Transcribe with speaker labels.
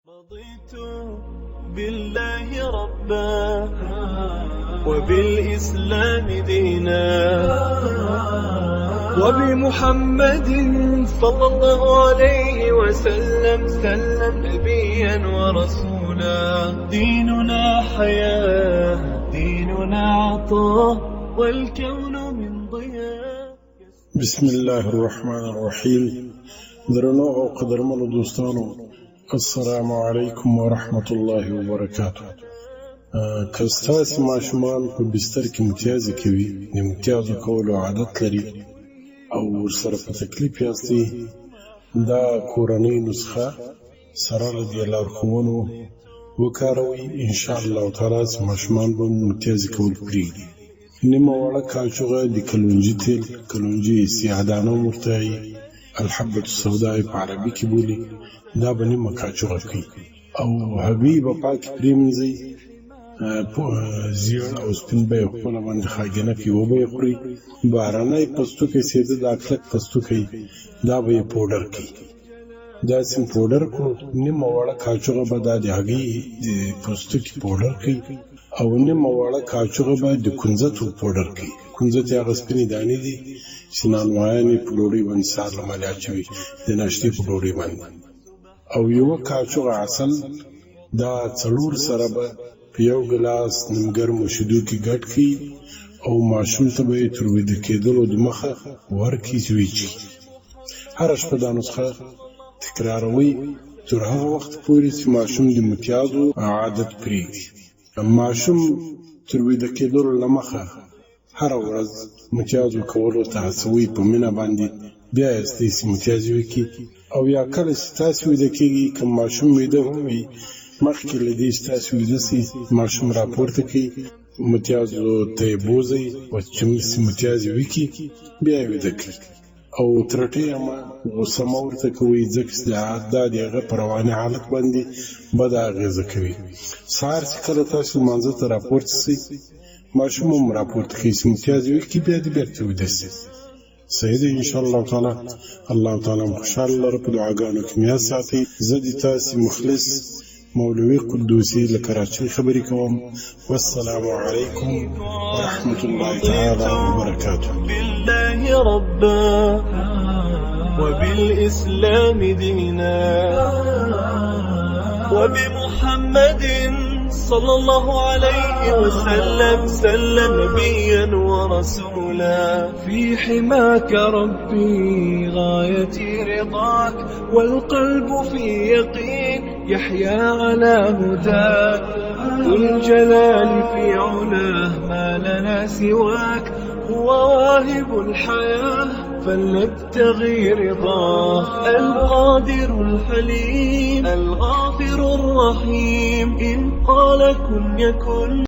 Speaker 1: رضيت بالله ربا وبالإسلام دينا وبمحمد صلى الله عليه وسلم نبيا ورسولا. ديننا حياة، ديننا عطاء، والكون من ضياء.
Speaker 2: بسم الله الرحمن الرحيم. درنو او قدرمنو دوستانو، السلام علیکم ورحمت الله وبرکاته. که ستاسې ماشومان په بستر کې امتیازي کوي، د امتیازو کولو عادت لري او ورسره په تکلیف یاستئ، دا کورنۍ نسخه سره له دې لارښوونو وکاروئ. انشاءالله تعالی چې ماشومان به امتیازي کول پرېږدي. نیمه وړه کاچوغه د کلونجي تیل، کلونجي سیاهدانه هم ورته وایي، الحبة السوداء په عربي کې بولي، دا به نیمه کاچوغه کوي او هګۍ به پاکې پرېمینځئ، زیړ او سپین به یې خپله باندې خاګینه کړي، وبه یې خورئ. بهرنی پستوکی سیده دا کلک پستوکی، دا به یې پوډر کړي. داسې پوډر کړو، نیمه وړه کاچوغه به دا د هګۍ د پوستکي پوډر کوي او نیمه وړه کاچوغه به د کنځتو پوډر کوي. کنځت هغه سپینې دانې دي چې نانوایان یې په ډوډۍ باندې سهار لمالې اچوي، د ناشتې په ډوډۍ باندې. او یوه کاچوغه عسل، دا څلور سره به په یو ګلاس نیمګرمو شیدو کې ګډ کړي او ماشوم ته به یې تر ویده کېدلو د مخه ورکړي چې ویچي. هره شپه دا نسخه تکراروئ تر هغه وخت پورې چې ماشوم د متیازو عادت پرېږدي. ماشوم تر ویده کېدلو له مخه هره ورځ متیازو کولو ته هڅوئ په مینه باندې. بیا یې ستاسې متیازې وکړي او یا کله چې تاسې ویده کېږئ، که ماشوم ویده هم وي، مخکې له دې چې تاسې ویده سئ، ماشوم راپورته کړئ، متیازو ته یې بوځئ او چې متیازې وکړي بیا یې ویده کړئ. او ترټې اما غوسه مه ورته کوئ، ځکه چې دا د هغه په رواني حالت باندې بده اغېزه کوي. سهار چې کله تاسو لمانځه ته راپورته سئ، ماشوم هم راپورته کړئ چې متیازې وکړي، بیا دې بېرته ویده سئ. صحیح ده انشاءالله تعالی. الله تعالی مو خوشحاله لره، په دعاګانو کې مې یاد ساتئ. زه د تاسې مخلص مولوي قدوسي له کراچۍ خبرې کوم. والسلام علیکم ورحمة الله تعالی وبرکاته.
Speaker 1: بالله ربا وبالإسلام دينا وبمحمد صلى الله عليه وسلم نبيا ورسولا. في حماك ربي غايتي رضاك، والقلب في يقين يحيا على هداك. ذو الجلال في علاه ما لنا سواك، هو واهب الحياة فلنبتغي رضاه. القادر الحليم الغافر الرحيم، إن قال كن يكن.